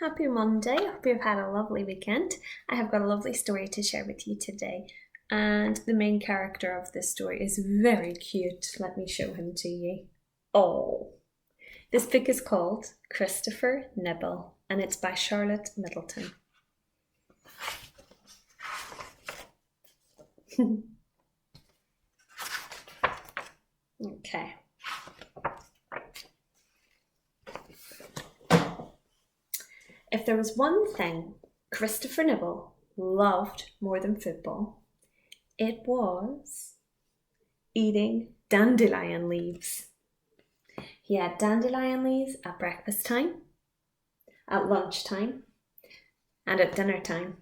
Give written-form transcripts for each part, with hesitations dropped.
Happy Monday. Hope you've had a lovely weekend. I have got a lovely story to share with you today, and the main character of this story is very cute. Let me show him to you. Oh, this book is called Christopher Nibble, and it's by Charlotte Middleton. Okay. If there was one thing Christopher Nibble loved more than football, it was eating dandelion leaves. He had dandelion leaves at breakfast time, at lunchtime, and at dinner time.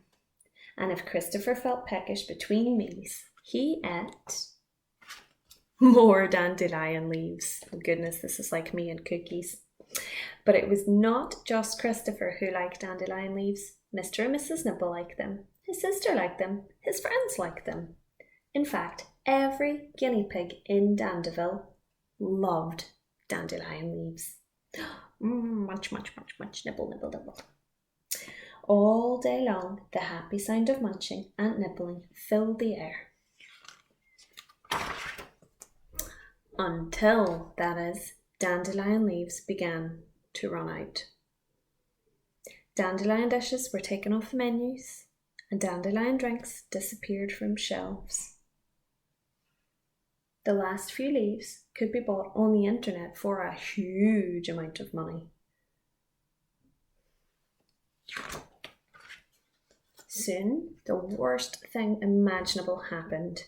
And if Christopher felt peckish between meals, he ate more dandelion leaves. Oh goodness, this is like me and cookies. But it was not just Christopher who liked dandelion leaves. Mr. and Mrs. Nibble liked them. His sister liked them. His friends liked them. In fact, every guinea pig in Dandeville loved dandelion leaves. Munch, munch, munch, munch, nibble, nibble, nibble. All day long, the happy sound of munching and nibbling filled the air. Until, that is, dandelion leaves began to run out. Dandelion dishes were taken off the menus, and dandelion drinks disappeared from shelves. The last few leaves could be bought on the internet for a huge amount of money. Soon, the worst thing imaginable happened.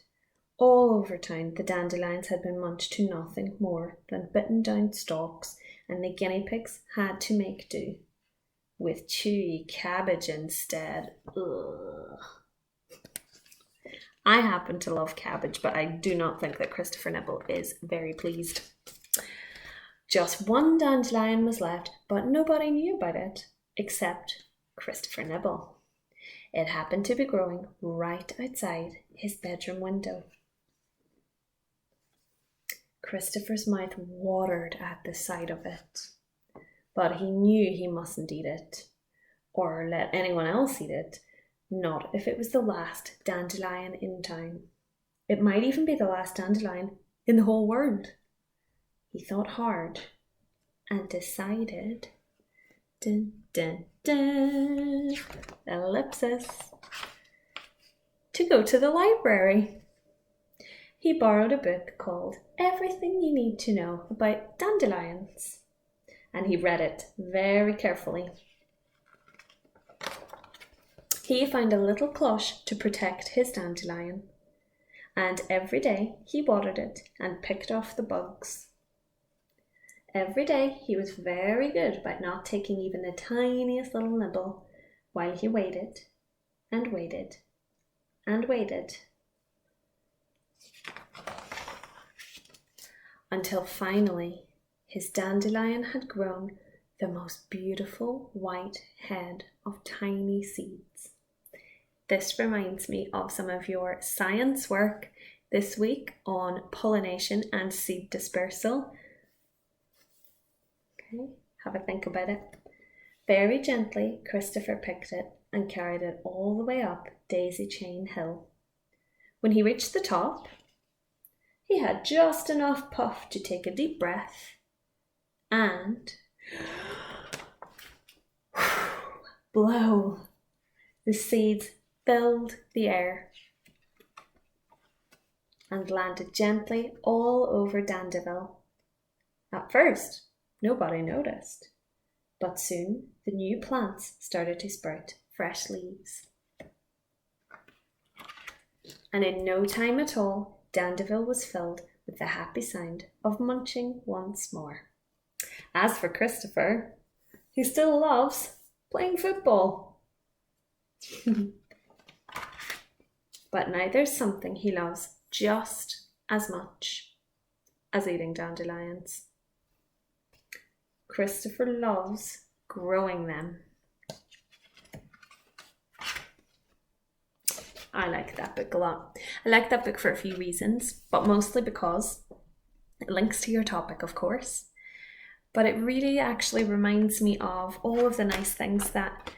All over town, the dandelions had been munched to nothing more than bitten down stalks, and the guinea pigs had to make do with chewy cabbage instead. Ugh. I happen to love cabbage, but I do not think that Christopher Nibble is very pleased. Just one dandelion was left, but nobody knew about it, except Christopher Nibble. It happened to be growing right outside his bedroom window. Christopher's mouth watered at the sight of it, but he knew he mustn't eat it, or let anyone else eat it, not if it was the last dandelion in town. It might even be the last dandelion in the whole world. He thought hard and decided, dun, dun, dun, ellipsis, to go to the library. He borrowed a book called Everything You Need to Know About Dandelions, and he read it very carefully. He found a little cloche to protect his dandelion, and every day he watered it and picked off the bugs. Every day he was very good about not taking even the tiniest little nibble while he waited and waited and waited, until finally his dandelion had grown the most beautiful white head of tiny seeds. This reminds me of some of your science work this week on pollination and seed dispersal. Okay, have a think about it. Very gently, Christopher picked it and carried it all the way up Daisy Chain Hill. When he reached the top, he had just enough puff to take a deep breath and blow. The seeds filled the air and landed gently all over Dandeville. At first, nobody noticed, but soon the new plants started to sprout fresh leaves. And in no time at all, Dandeville was filled with the happy sound of munching once more. As for Christopher, he still loves playing football. But now there's something he loves just as much as eating dandelions. Christopher loves growing them. I like that book a lot. I like that book for a few reasons, but mostly because it links to your topic, of course. but it really actually reminds me of all of the nice things that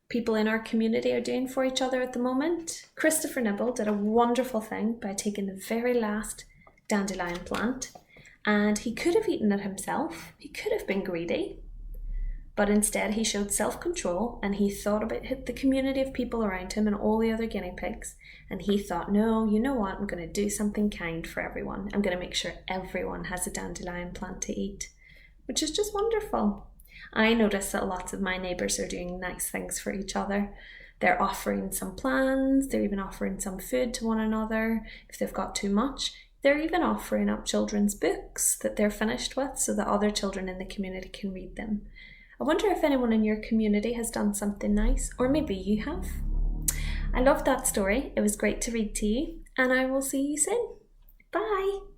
people in our community are doing for each other at the moment. Christopher Nibble did a wonderful thing by taking the very last dandelion plant, and he could have eaten it himself. He could have been greedy, but instead he showed self-control, and he thought about the community of people around him and all the other guinea pigs, and he thought, no, you know what, I'm going to do something kind for everyone. I'm going to make sure everyone has a dandelion plant to eat, which is just wonderful. I notice that lots of my neighbours are doing nice things for each other. They're offering some plants, they're even offering some food to one another if they've got too much. They're even offering up children's books that they're finished with so that other children in the community can read them. I wonder if anyone in your community has done something nice, or maybe you have. I loved that story. It was great to read to you, and I will see you soon. Bye!